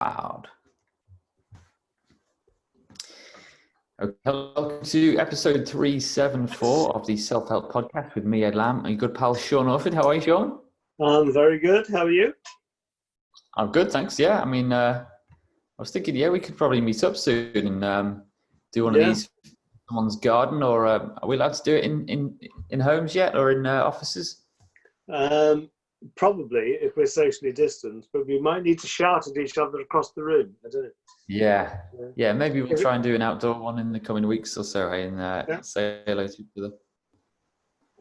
Loud. Okay, welcome to episode 374 of the Self-Help Podcast with me, Ed Lamb, and your good pal Sean Orford. How are you, Sean? I'm very good. How are you? I'm good, thanks. Yeah, I mean, I was thinking, we could probably meet up soon and do one of these, someone's garden, or are we allowed to do it in homes yet, or in offices? Probably, if we're socially distanced, but we might need to shout at each other across the room. I don't know. Yeah. Maybe we'll try and do an outdoor one in the coming weeks or so, and say hello to each other.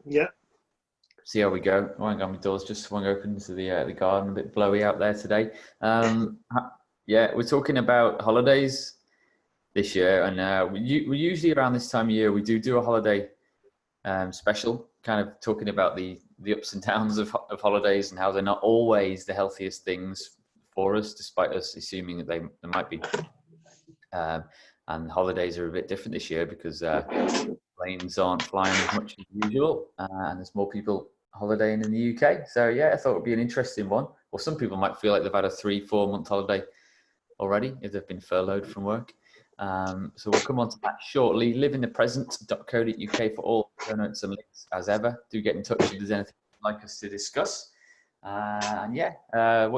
Yeah. See how we go. I won't go on my doors, just swung open to the garden. A bit blowy out there today. We're talking about holidays this year, and we usually around this time of year we do a holiday special, kind of talking about the ups and downs of holidays and how they're not always the healthiest things for us, despite us assuming that they might be. And holidays are a bit different this year because planes aren't flying as much as usual, and there's more people holidaying in the UK. So I thought it would be an interesting one. Well, some people might feel like they've had a 3-4 month holiday already if they've been furloughed from work. So we'll come on to that shortly. liveinthepresent.co.uk for all show notes and links as ever. Do get in touch if there's anything you'd like us to discuss. What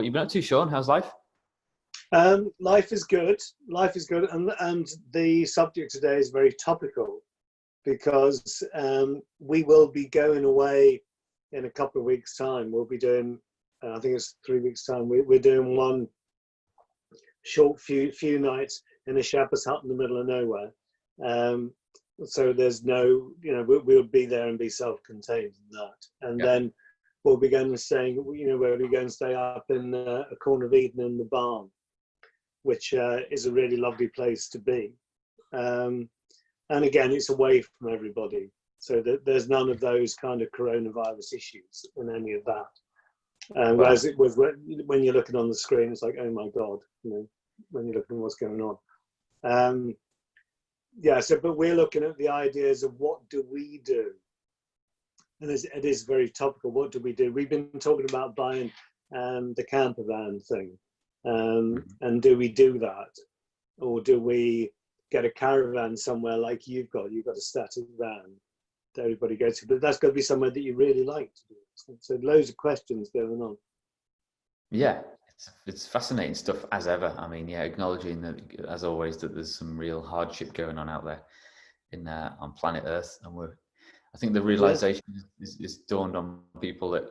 you've been up to, Sean? How's life? Life is good. And the subject today is very topical because we will be going away in a couple of weeks' time. We'll be doing, I think it's 3 weeks' time. We're doing one short few nights in a shepherd's hut in the middle of nowhere. So there's no, we'll be there and be self-contained in that. And then we'll be going and staying, where we go and stay up in a corner of Eden in the barn, which is a really lovely place to be. And again, it's away from everybody. So there's none of those kind of coronavirus issues in any of that. Whereas it was when you're looking on the screen, it's like, oh my God, when you're looking at what's going on. But we're looking at the ideas of what do we do? And it is very topical. What do we do? We've been talking about buying the camper van thing. And do we do that? Or do we get a caravan somewhere like you've got a static van that everybody goes to? But that's got to be somewhere that you really like to do. So loads of questions going on. Yeah, it's fascinating stuff as ever. I mean, acknowledging that, as always, that there's some real hardship going on out there on planet Earth. And I think the realization is dawned on people that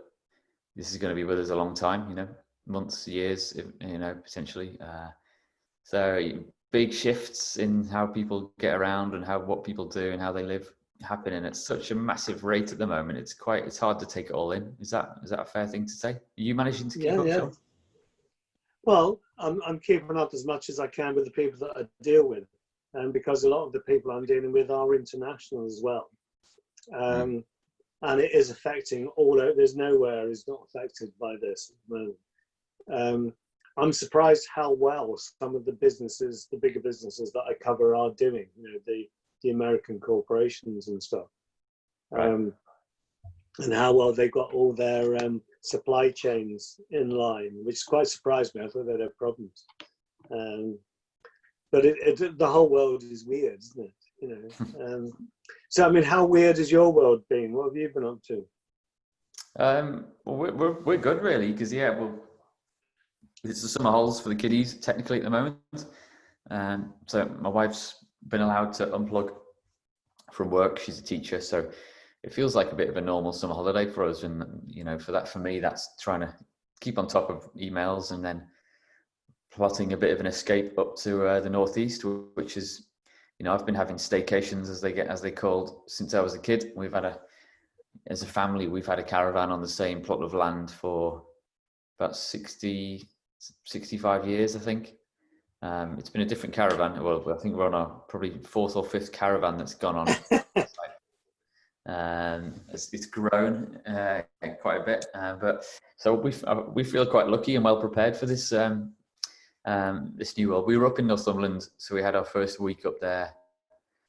this is going to be with us a long time, months, years, potentially. So big shifts in how people get around and what people do and how they live happening at such a massive rate at the moment. It's hard to take it all in. Is that a fair thing to say? Are you managing to keep up, Sean? Well, I'm keeping up as much as I can with the people that I deal with, and because a lot of the people I'm dealing with are international as well. And it is affecting there's nowhere is not affected by this at the moment. I'm surprised how well some of the bigger businesses that I cover are doing, the American corporations and stuff. And how well they've got all their supply chains in line, which quite surprised me. I thought they'd have problems. But the whole world is weird, isn't it? So, I mean, how weird has your world been? What have you been up to? We're good, really, because it's the summer holes for the kiddies technically at the moment. So my wife's been allowed to unplug from work. She's a teacher, so it feels like a bit of a normal summer holiday for us. And for me, that's trying to keep on top of emails and then plotting a bit of an escape up to the northeast, which is, I've been having staycations as they called since I was a kid. As a family, we've had a caravan on the same plot of land for about 65 years, I think. It's been a different caravan. Well, I think we're on our probably 4th or 5th caravan that's gone on. It's grown quite a bit, but so we feel quite lucky and well prepared for this this new world. We were up in Northumberland, so we had our first week up there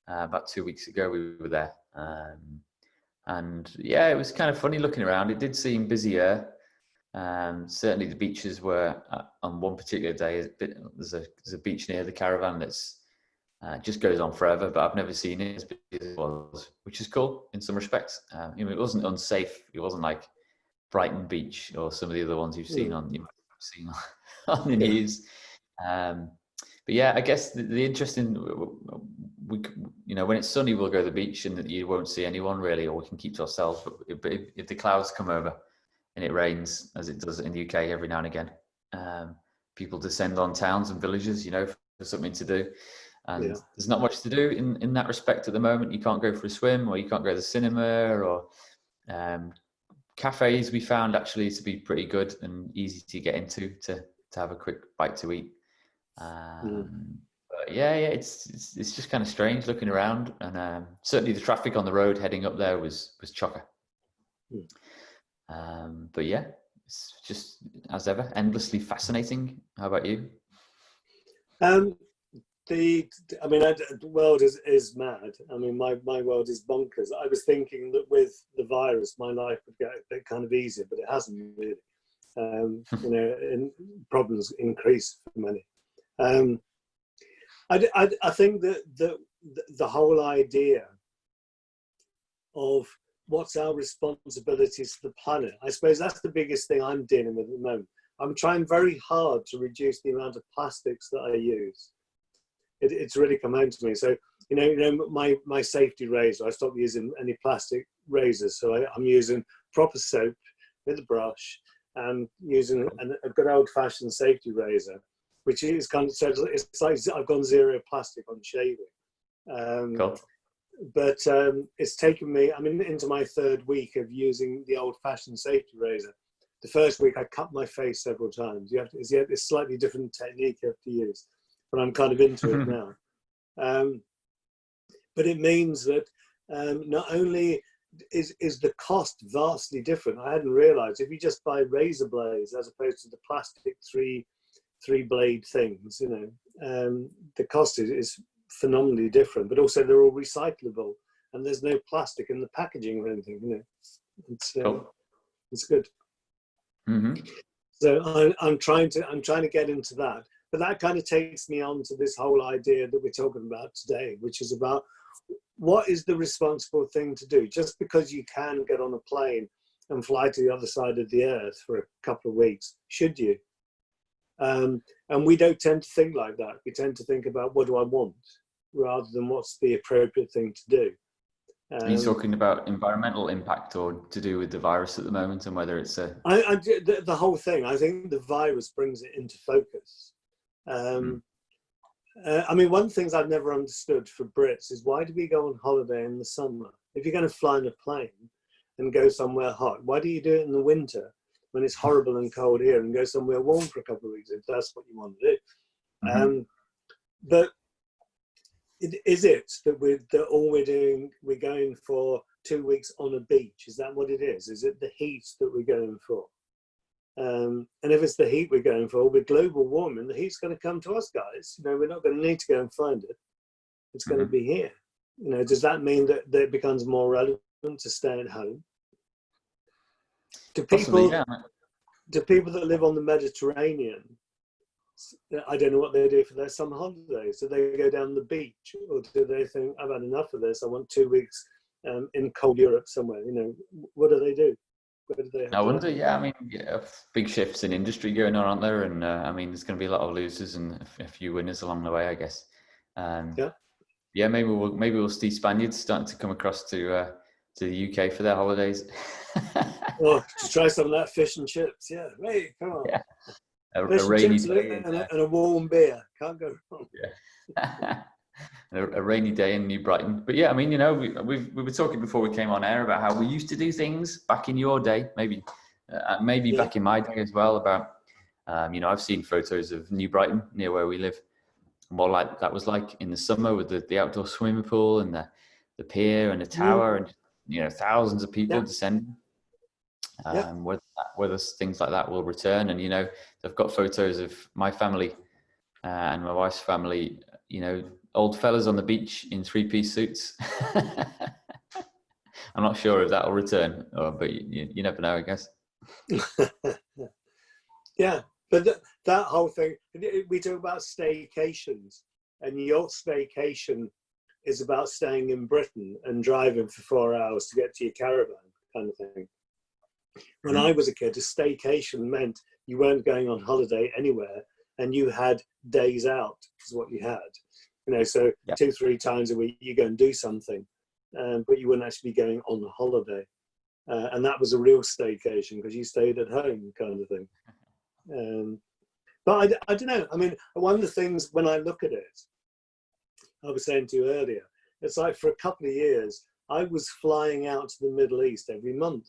about 2 weeks ago. We were there, and it was kind of funny looking around. It did seem busier Certainly the beaches were on one particular day. There's a beach near the caravan that's just goes on forever, but I've never seen it as busy as it was, which is cool in some respects. It wasn't unsafe. It wasn't like Brighton Beach or some of the other ones you've seen on on the news. But yeah, I guess the interesting, when it's sunny, we'll go to the beach and you won't see anyone really, or we can keep to ourselves. But if the clouds come over and it rains, as it does in the UK every now and again, people descend on towns and villages, for something to do. And there's not much to do in that respect at the moment. You can't go for a swim, or you can't go to the cinema, or cafes we found actually to be pretty good and easy to get into to have a quick bite to eat. But yeah, it's just kind of strange looking around, and certainly the traffic on the road heading up there was chocker. But yeah, it's just as ever endlessly fascinating. How about you? The world is mad. I mean, my world is bonkers. I was thinking that with the virus, my life would get a bit kind of easier, but it hasn't really. And problems increase for many. I think that the whole idea of what's our responsibilities to the planet, I suppose that's the biggest thing I'm dealing with at the moment. I'm trying very hard to reduce the amount of plastics that I use. It's really come home to me. So, my safety razor, I stopped using any plastic razors. So I'm using proper soap with a brush and using a good old-fashioned safety razor, which is kind of, so it's like I've gone zero plastic on shaving. Cool. But it's taken me, I'm into my third week of using the old-fashioned safety razor. The first week I cut my face several times. It's a slightly different technique you have to use, but I'm kind of into it now. But it means that not only is the cost vastly different. I hadn't realised if you just buy razor blades as opposed to the plastic three blade things, the cost is phenomenally different. But also they're all recyclable, and there's no plastic in the packaging or anything. It's good. Mm-hmm. So I'm trying to get into that. But that kind of takes me on to this whole idea that we're talking about today, which is about what is the responsible thing to do? Just because you can get on a plane and fly to the other side of the earth for a couple of weeks, should you? And we don't tend to think like that. We tend to think about what do I want rather than what's the appropriate thing to do. Are you talking about environmental impact or to do with the virus at the moment, and whether it's the whole thing? I think the virus brings it into focus. One of the things I've never understood for Brits is why do we go on holiday in the summer? If you're going to fly in a plane and go somewhere hot, why do you do it in the winter when it's horrible and cold here, and go somewhere warm for a couple of weeks if that's what you want to do? But is it that all we're doing, we're going for 2 weeks on a beach? Is that what it is? Is it the heat that we're going for? And if it's the heat we're going for, with global warming, the heat's going to come to us, guys. We're not going to need to go and find it. It's going to be here. Does that mean that it becomes more relevant to stay at home? Do people that live on the Mediterranean, I don't know what they do for their summer holidays. Do they go down the beach, or do they think, I've had enough of this, I want 2 weeks in cold Europe somewhere? What do they do? I wonder, big shifts in industry going on, aren't there? And there's going to be a lot of losers and a few winners along the way, I guess. Maybe we'll see Spaniards starting to come across to the UK for their holidays. To try some of that fish and chips. Yeah, hey, come on. Yeah. A rainy day and a warm beer. Can't go wrong. Yeah. a rainy day in New Brighton. But yeah, we were talking before we came on air about how we used to do things back in your day, maybe back in my day as well. About I've seen photos of New Brighton near where we live, and what like that was like in the summer with the outdoor swimming pool and the pier and the tower, and thousands of people descending. Whether things like that will return, and they've got photos of my family and my wife's family, old fellas on the beach in 3-piece suits. I'm not sure if that will return, but you never know, I guess. Yeah, but that whole thing, we talk about staycations, and your staycation is about staying in Britain and driving for 4 hours to get to your caravan, kind of thing. When I was a kid, a staycation meant you weren't going on holiday anywhere, and you had days out, is what you had. You know, so 2-3 times a week you go and do something, but you wouldn't actually be going on a holiday. And that was a real staycation because you stayed at home, kind of thing. But I don't know. I mean, one of the things when I look at it, I was saying to you earlier, it's like for a couple of years, I was flying out to the Middle East every month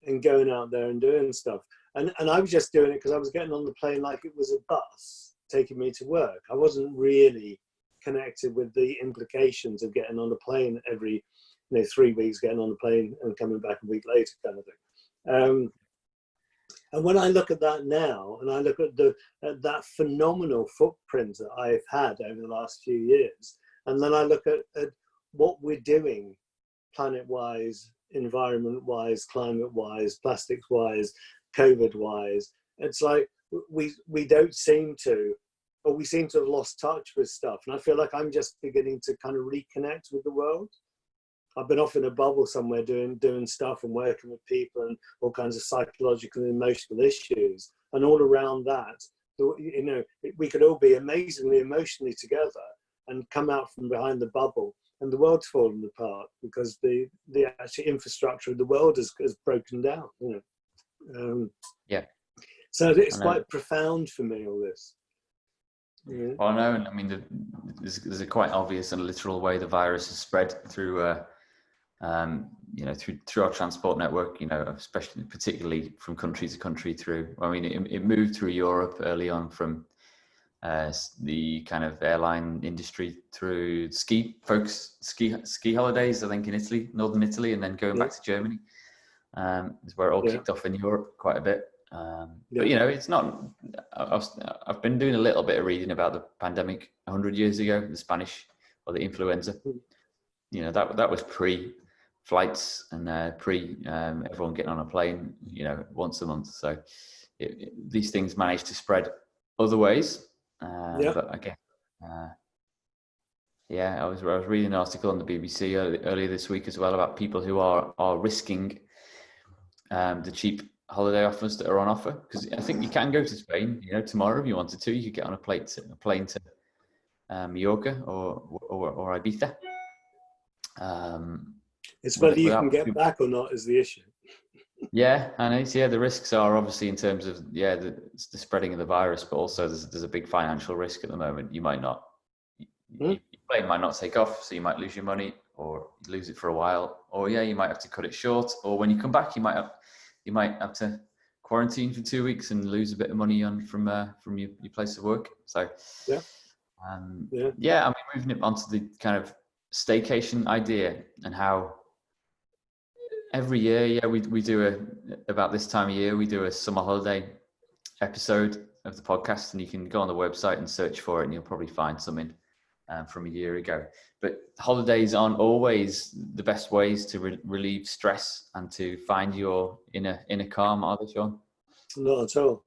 and going out there and doing stuff. And I was just doing it because I was getting on the plane like it was a bus taking me to work. I wasn't really connected with the implications of getting on a plane every 3 weeks, getting on the plane and coming back a week later, kind of thing. And when I look at that now, and I look at that phenomenal footprint that I've had over the last few years, and then I look at what we're doing planet-wise, environment-wise, climate-wise, plastics-wise, COVID-wise, it's like we don't seem to, or we seem to have lost touch with stuff. And I feel like I'm just beginning to kind of reconnect with the world. I've been off in a bubble somewhere doing stuff and working with people and all kinds of psychological and emotional issues. And all around that, we could all be amazingly emotionally together and come out from behind the bubble, and the world's fallen apart because the actual infrastructure of the world has broken down. So it's quite profound for me, all this. Yeah. Well, no, and I mean, there's a quite obvious and literal way the virus has spread through, through our transport network. Especially, particularly from country to country. Through, I mean, it moved through Europe early on from the kind of airline industry through ski holidays. I think in Italy, northern Italy, and then going back to Germany. Is where it all kicked off in Europe quite a bit. But it's not. I've been doing a little bit of reading about the pandemic 100 years ago, the Spanish or the influenza. That was pre-flights and pre everyone getting on a plane, once a month. So these things managed to spread other ways. But again, I was reading an article on the BBC earlier this week as well about people who are risking the cheap holiday offers that are on offer, because I think you can go to Spain, tomorrow if you wanted to. You could get on a plane to Mallorca or Ibiza. It's whether you can get back or not is the issue. Yeah, and it's the risks are obviously in terms of the spreading of the virus, but also there's a big financial risk at the moment. You might not, your plane might not take off, so you might lose your money, or you lose it for a while, or you might have to cut it short, or when you come back, you might have to quarantine for 2 weeks and lose a bit of money from your place of work. So I mean, moving it onto the kind of staycation idea, and how every year, we do about this time of year, we do a summer holiday episode of the podcast, and you can go on the website and search for it, and you'll probably find something from a year ago. But holidays aren't always the best ways to relieve stress and to find your inner calm, are they, Sean? Not at all.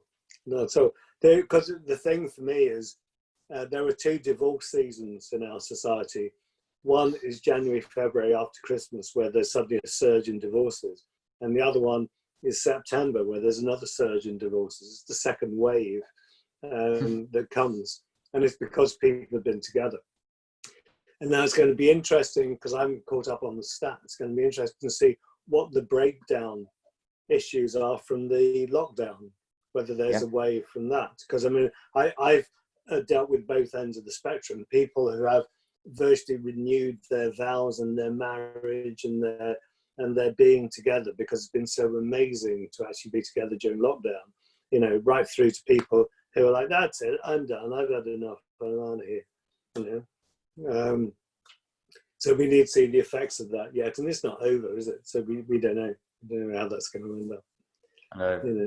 Because the thing for me is there are 2 divorce seasons in our society. One is January, February after Christmas, where there's suddenly a surge in divorces. And the other one is September, where there's another surge in divorces. It's the second wave that comes. And it's because people have been together. And now it's going to be interesting, because I'm caught up on the stats. It's going to be interesting to see what the breakdown issues are from the lockdown, whether there's a wave from that. Because I mean, I've dealt with both ends of the spectrum. People who have virtually renewed their vows and their marriage and their being together, because it's been so amazing to actually be together during lockdown. Right through to people who are like, "That's it, I'm done. I've had enough. I'm out of here." So we need to see the effects of that yet, and it's not over, is it? So we don't know. We don't know how that's going to end up.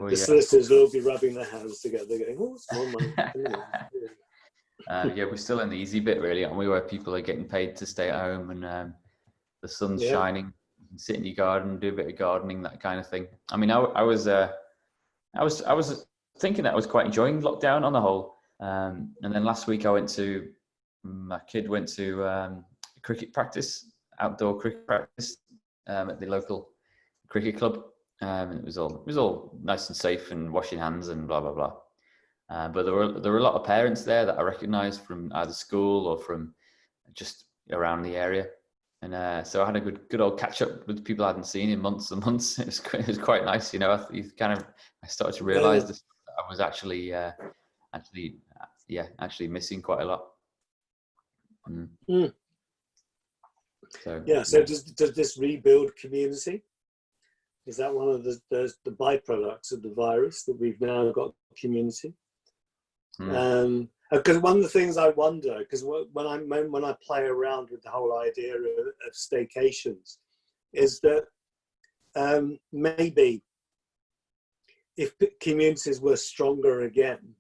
The solicitors will all be rubbing their hands together, going, "Oh, it's more money." We're still in the easy bit, really, aren't we? Where people are getting paid to stay at home, and the sun's shining, sit in your garden, do a bit of gardening, that kind of thing. I mean, I was thinking that I was quite enjoying lockdown on the whole. And then last week my kid went to cricket practice, outdoor cricket practice at the local cricket club. And it was all nice and safe and washing hands and blah blah blah. But there were a lot of parents there that I recognised from either school or from just around the area. And so I had a good old catch up with people I hadn't seen in months and months. It was quite nice, you know. I started to realise that I was actually missing quite a lot. So does this rebuild community? Is that one of the byproducts of the virus, that we've now got community? Because one of the things I wonder, because when I play around with the whole idea of staycations, is that maybe if communities were stronger again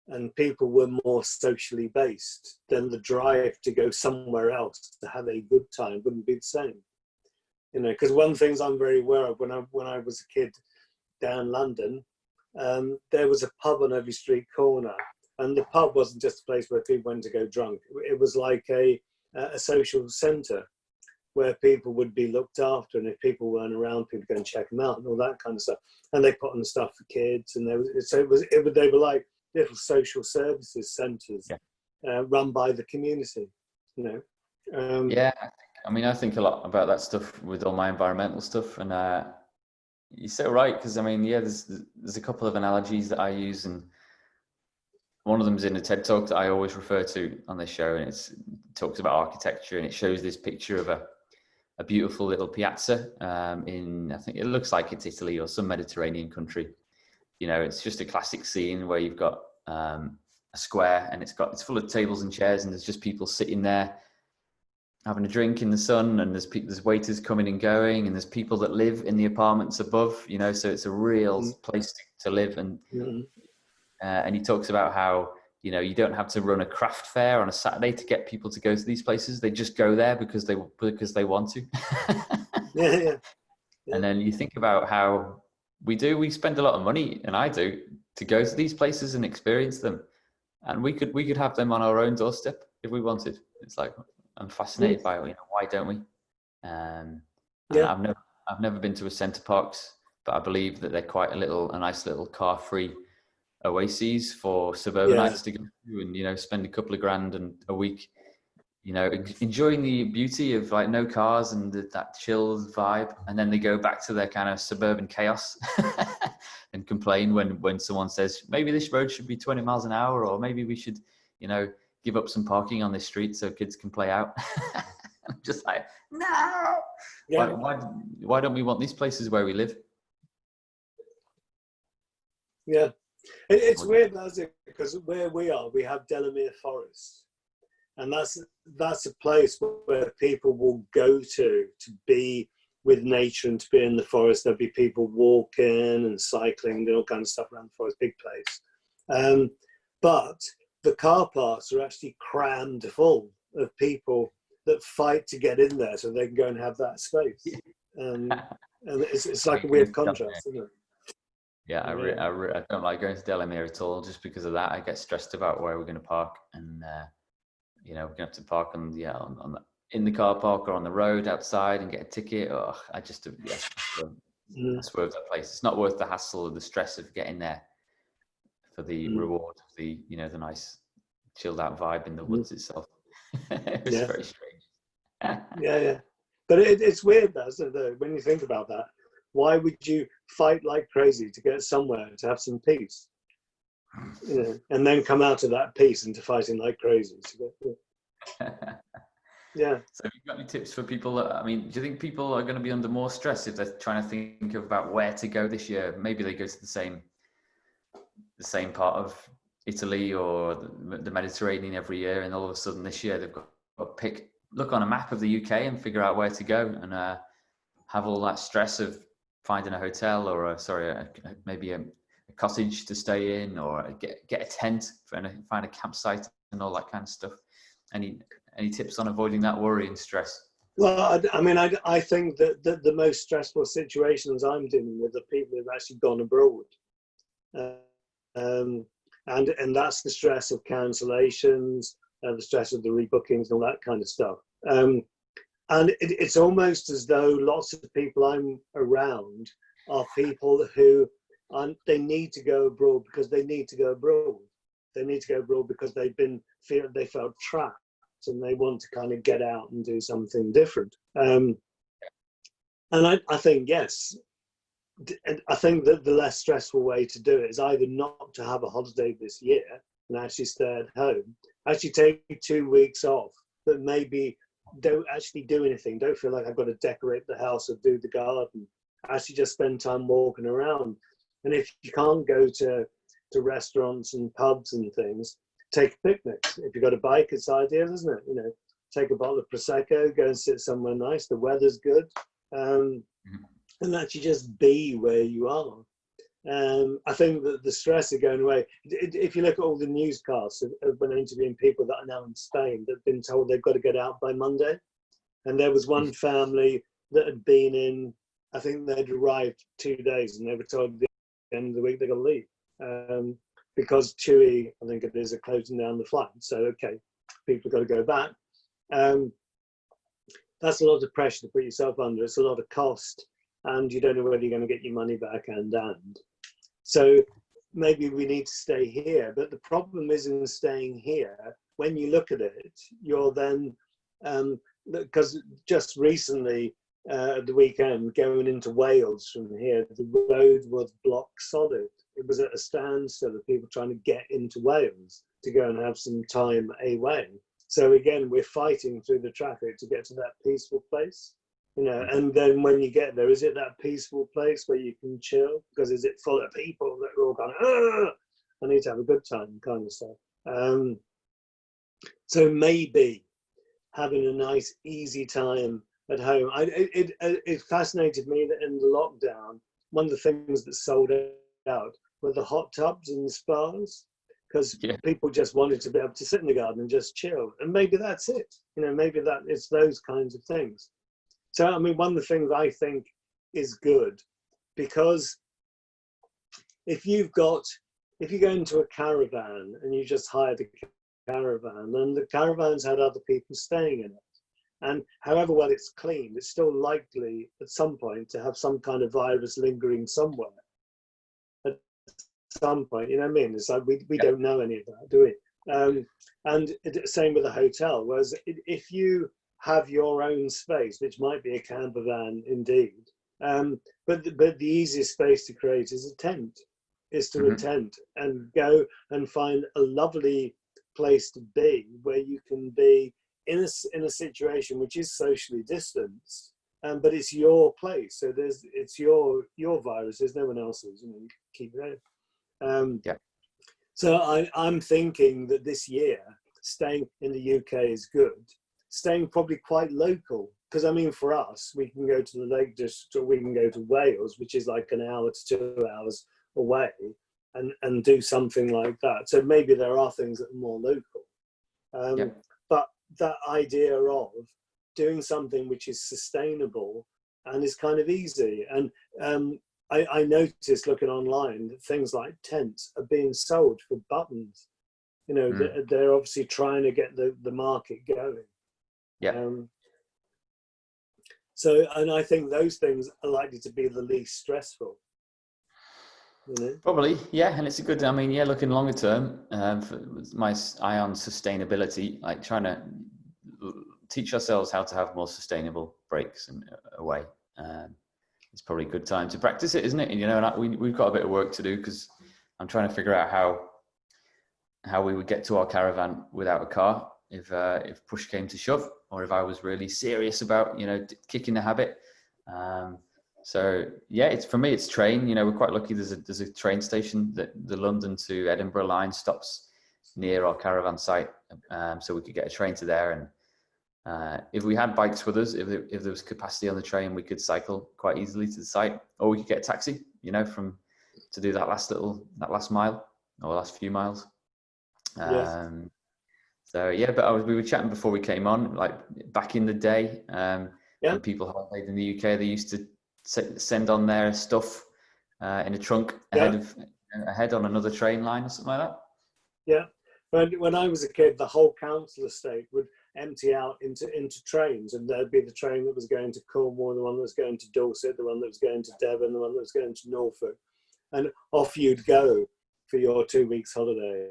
and people were more socially based, then the drive to go somewhere else to have a good time wouldn't be the same. You know, because one of the things I'm very aware of, when I was a kid down London, there was a pub on every street corner, and the pub wasn't just a place where people went to go drunk. It was like a social centre where people would be looked after, and if people weren't around, people go and check them out and all that kind of stuff. And they put on stuff for kids, and they were like little social services centres run by the community. You know. I mean, I think a lot about that stuff with all my environmental stuff, and you're so right, because I mean, there's a couple of analogies that I use, and one of them is in a TED talk that I always refer to on this show, and it talks about architecture, and it shows this picture of a beautiful little piazza in, I think it looks like it's Italy or some Mediterranean country. You know, it's just a classic scene where you've got a square, and it's full of tables and chairs, and there's just people sitting there having a drink in the sun, and there's waiters coming and going, and there's people that live in the apartments above, you know, so it's a real place to live. And and he talks about how, you know, you don't have to run a craft fair on a Saturday to get people to go to these places. They just go there because they want to. And then you think about how we spend a lot of money, and I do, to go to these places and experience them, and we could have them on our own doorstep if we wanted. It's like, I'm fascinated by it. You know, why don't we? I've never been to a centre parks, but I believe that they're quite a nice little car-free oases for suburbanites to go to, and, you know, spend a couple of grand and a week, you know, enjoying the beauty of like no cars and that chill vibe, and then they go back to their kind of suburban chaos and complain when someone says maybe this road should be 20 miles an hour, or maybe we should, you know, give up some parking on this street so kids can play out. I'm just like, no. Why don't we want these places where we live? Yeah, it's weird, isn't it? Because where we are, we have Delamere Forest, and that's a place where people will go to be with nature and to be in the forest. There'll be people walking and cycling and all kinds of stuff around the forest. Big place, but the car parks are actually crammed full of people that fight to get in there so they can go and have that space. And it's like a weird contrast, isn't it? Yeah, I don't like going to Delamere at all, just because of that. I get stressed about where we're going to park, and you know, we're going to have to park in the car park or on the road outside and get a ticket. Oh, I just I swerve that place. It's not worth the hassle or the stress of getting there for the reward of the, you know, the nice chilled out vibe in the woods itself. It was very strange. But it's weird, though, isn't it, when you think about that. Why would you fight like crazy to get somewhere to have some peace, you know, and then come out of that peace into fighting like crazy? Yeah. So have you got any tips for people? I mean, do you think people are going to be under more stress if they're trying to think about where to go this year? Maybe they go to the same part of Italy or the Mediterranean every year, and all of a sudden this year they've got to look on a map of the UK and figure out where to go, and have all that stress of finding a hotel or maybe a cottage to stay in, or get a tent and find a campsite and all that kind of stuff. Any tips on avoiding that worry and stress? Well, I mean, I think that the most stressful situations I'm dealing with are people who've actually gone abroad. Uh, um, and that's the stress of cancellations, the stress of the rebookings and all that kind of stuff. And it's almost as though lots of people I'm around are people who they need to go abroad because they need to go abroad. They need to go abroad because they felt trapped and they want to kind of get out and do something different. And I think, yes, I think that the less stressful way to do it is either not to have a holiday this year and actually stay at home, actually take 2 weeks off, but maybe don't actually do anything. Don't feel like I've got to decorate the house or do the garden. Actually just spend time walking around. And if you can't go to restaurants and pubs and things, take a picnic. If you've got a bike, it's ideal, isn't it? You know, take a bottle of Prosecco, go and sit somewhere nice, the weather's good. And actually just be where you are. I think that the stress of going away, if you look at all the newscasts of when interviewing people that are now in Spain that have been told they've got to get out by Monday. And there was one family that had been in, I think they'd arrived 2 days and they were told at the end of the week they're going to leave. Because TUI, I think it is, are closing down the flight. So, okay, people have got to go back. That's a lot of pressure to put yourself under. It's a lot of cost. And you don't know whether you're going to get your money back and. So maybe we need to stay here. But the problem is in staying here, when you look at it, you're then, because just recently, at the weekend, going into Wales from here, the road was block solid. It was at a standstill of people trying to get into Wales to go and have some time away. So again, we're fighting through the traffic to get to that peaceful place. You know, and then when you get there, is it that peaceful place where you can chill? Because is it full of people that are all kind of, I need to have a good time kind of stuff. So maybe having a nice, easy time at home. It fascinated me that in the lockdown, one of the things that sold out were the hot tubs and the spas, because people just wanted to be able to sit in the garden and just chill. And maybe that's it. You know, maybe that it's those kinds of things. So, I mean, one of the things I think is good, because if you go into a caravan and you just hired a caravan, and the caravan's had other people staying in it, and however well it's cleaned, it's still likely at some point to have some kind of virus lingering somewhere. At some point, you know what I mean? It's like we don't know any of that, do we? And same with a hotel. Whereas if you have your own space, which might be a camper van indeed, but the easiest space to create is a tent, is to a tent and go and find a lovely place to be where you can be in a situation which is socially distanced, but it's your place. So it's your virus. There's no one else's. You know, you keep it in. So I'm thinking that this year staying in the UK is good. Staying probably quite local, because I mean, for us, we can go to the Lake District or we can go to Wales, which is like an hour to 2 hours away, and do something like that. So maybe there are things that are more local. But that idea of doing something which is sustainable and is kind of easy. And I noticed looking online that things like tents are being sold for buttons. You know, they're obviously trying to get the market going. So, and I think those things are likely to be the least stressful. You know? Probably, yeah, and it's a good. I mean, yeah, looking longer term, for my eye on sustainability, like trying to teach ourselves how to have more sustainable breaks and away. It's probably a good time to practice it, isn't it? And you know, and we've got a bit of work to do, because I'm trying to figure out how we would get to our caravan without a car if push came to shove, or if I was really serious about, you know, kicking the habit. So yeah, it's for me, it's train. You know, we're quite lucky. There's a train station that the London to Edinburgh line stops near our caravan site, so we could get a train to there. And if we had bikes with us, if there was capacity on the train, we could cycle quite easily to the site, or we could get a taxi. You know, to do that last mile or last few miles. So yeah, but we were chatting before we came on, like back in the day, Yeah. when people holidayed in the UK, they used to send on their stuff in a trunk ahead on another train line or something like that. Yeah. When I was a kid, the whole council estate would empty out into trains, and there'd be the train that was going to Cornwall, the one that was going to Dorset, the one that was going to Devon, the one that was going to Norfolk, and off you'd go for your 2 weeks holiday.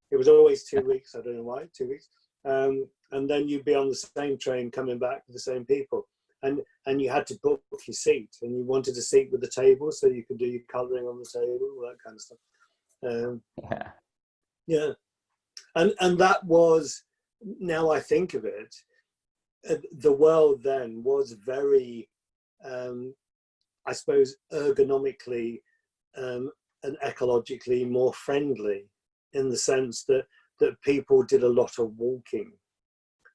It was always 2 weeks. I don't know why, 2 weeks. And then you'd be on the same train coming back with the same people. And you had to book your seat, and you wanted a seat with the table so you could do your colouring on the table, all that kind of stuff. Yeah. And that was, now I think of it, the world then was very, I suppose, ergonomically and ecologically more friendly, in the sense that people did a lot of walking,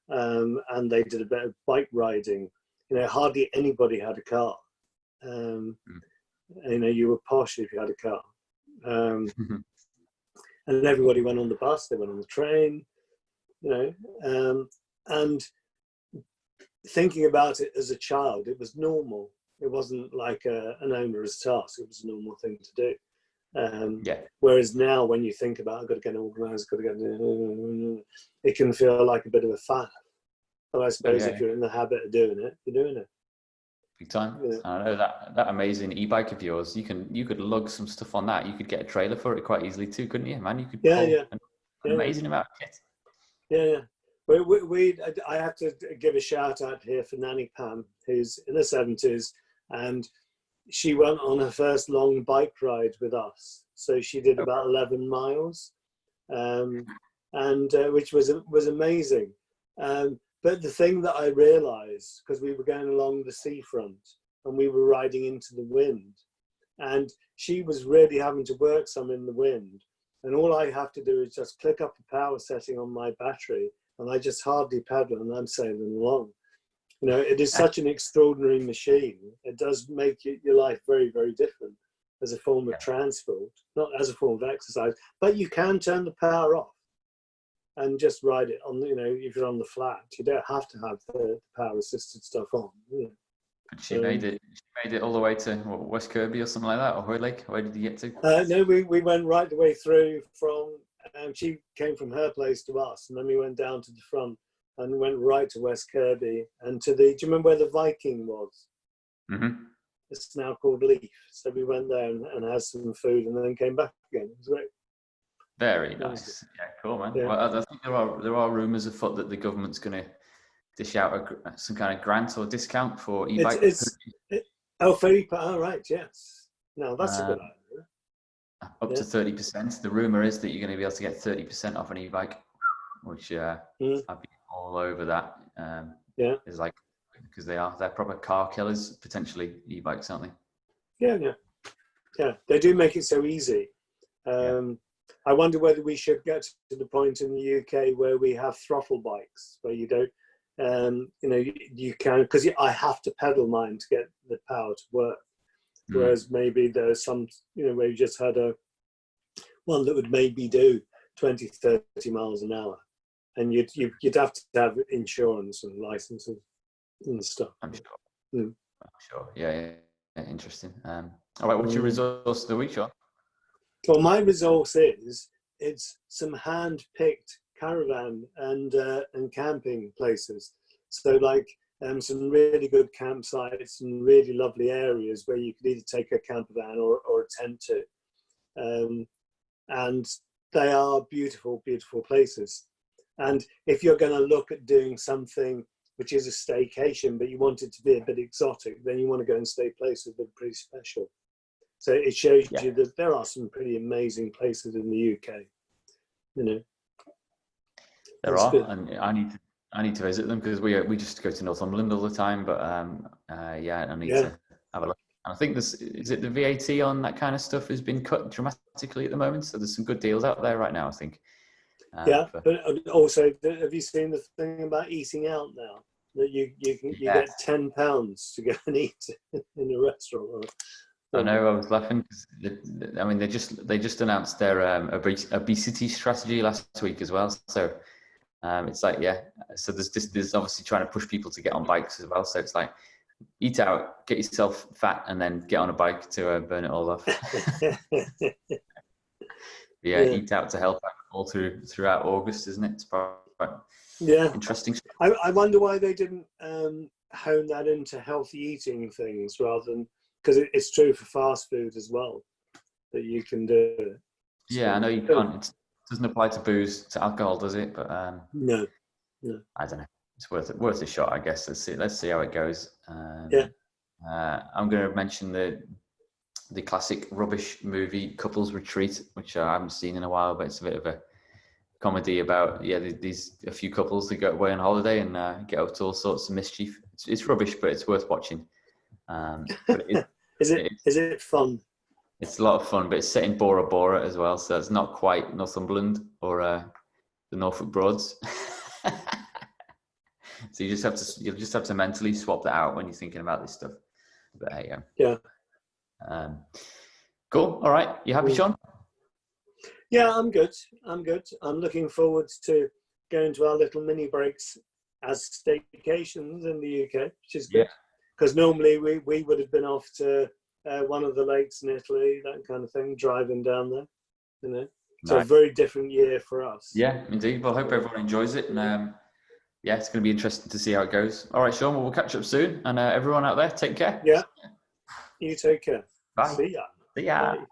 and they did a bit of bike riding. Hardly anybody had a car. You were posh if you had a car. And everybody went on the bus, they went on the train, and thinking about it as a child, it was normal. It wasn't like an onerous task. It was a normal thing to do. Whereas now, when you think about, I've got to get organised, it can feel like a bit of a faff. But I suppose if you're in the habit of doing it, you're doing it. Big time. Yeah. I know that amazing e-bike of yours. You could lug some stuff on that. You could get a trailer for it quite easily too, couldn't you, man? You could pull an amazing amount of kit. Yeah. I have to give a shout out here for Nanny Pam, who's in her 70s, and she went on her first long bike ride with us. So she did about 11 miles, and which was amazing. But the thing that I realised, because we were going along the seafront and we were riding into the wind, and she was really having to work some in the wind, and all I have to do is just click up a power setting on my battery, and I just hardly pedal and I'm sailing along. It is such an extraordinary machine. It does make your life very, very different as a form of transport, not as a form of exercise, but you can turn the power off and just ride it on, if you're on the flat. You don't have to have the power assisted stuff on. But she made it all the way to West Kirby or something like that, or Hoylake. Where did you get to? No, we went right the way through from, she came from her place to us, and then we went down to the front and went right to West Kirby and do you remember where the Viking was? Mm-hmm. It's now called Leaf. So we went there and had some food and then came back again. It was great. Very nice. Yeah, cool, man. Yeah. Well, I think there are rumours afoot that the government's going to dish out some kind of grant or discount for e-bikes. Right, yes. No, that's a good idea. Up to 30%. The rumour is that you're going to be able to get 30% off an e-bike, which I'd be all over that. Is like, because they're proper car killers, potentially, e-bikes, aren't they? Yeah. They do make it so easy. I wonder whether we should get to the point in the UK where we have throttle bikes, where you don't, you can, because I have to pedal mine to get the power to work. Whereas maybe there's some, where you just had one that would maybe do 20, 30 miles an hour. And you'd have to have insurance and licenses and stuff. I'm sure. I'm sure. Yeah. Interesting. All right, what's your resource of the week, Sean? Well, my resource it's some hand-picked caravan and camping places. So like some really good campsites and really lovely areas where you could either take a camper van or a tent to. And they are beautiful, beautiful places. And if you're going to look at doing something which is a staycation, but you want it to be a bit exotic, then you want to go and stay places that are pretty special. So it shows you that there are some pretty amazing places in the UK. There are, and I need to visit them, because we just go to Northumberland all the time. But I need to have a look. And I think the VAT on that kind of stuff has been cut dramatically at the moment. So there's some good deals out there right now, I think. But also, have you seen the thing about eating out now? That you get £10 to go and eat in a restaurant. I know, I was laughing because they just announced their obesity strategy last week as well. So It's like, yeah. So there's obviously trying to push people to get on bikes as well. So it's like, eat out, get yourself fat, and then get on a bike to burn it all off. Yeah, eat out to help out all throughout August, isn't it? It's quite interesting. I wonder why they didn't hone that into healthy eating things rather than, because it's true for fast food as well, that you can do it. Yeah, I know you can't. It doesn't apply to booze, to alcohol, does it? But no. I don't know. It's worth a shot, I guess. Let's see how it goes. I'm going to mention the classic rubbish movie Couples Retreat, which I haven't seen in a while, but it's a bit of a comedy about a few couples that go away on holiday and get up to all sorts of mischief. It's rubbish, but it's worth watching. Is it fun? It's a lot of fun, but it's set in Bora Bora as well, so it's not quite Northumberland or the Norfolk Broads. So you'll just have to mentally swap that out when you're thinking about this stuff. But hey, cool. All right, you happy, Sean? Yeah, I'm good. I'm looking forward to going to our little mini breaks as staycations in the UK, which is good. Because normally we would have been off to one of the lakes in Italy, that kind of thing, driving down there. You know, so a very different year for us. Yeah, indeed. Well, I hope everyone enjoys it, and it's going to be interesting to see how it goes. All right, Sean. Well, we'll catch up soon, and everyone out there, take care. Yeah, you take care. Bye. See ya. See ya. Bye.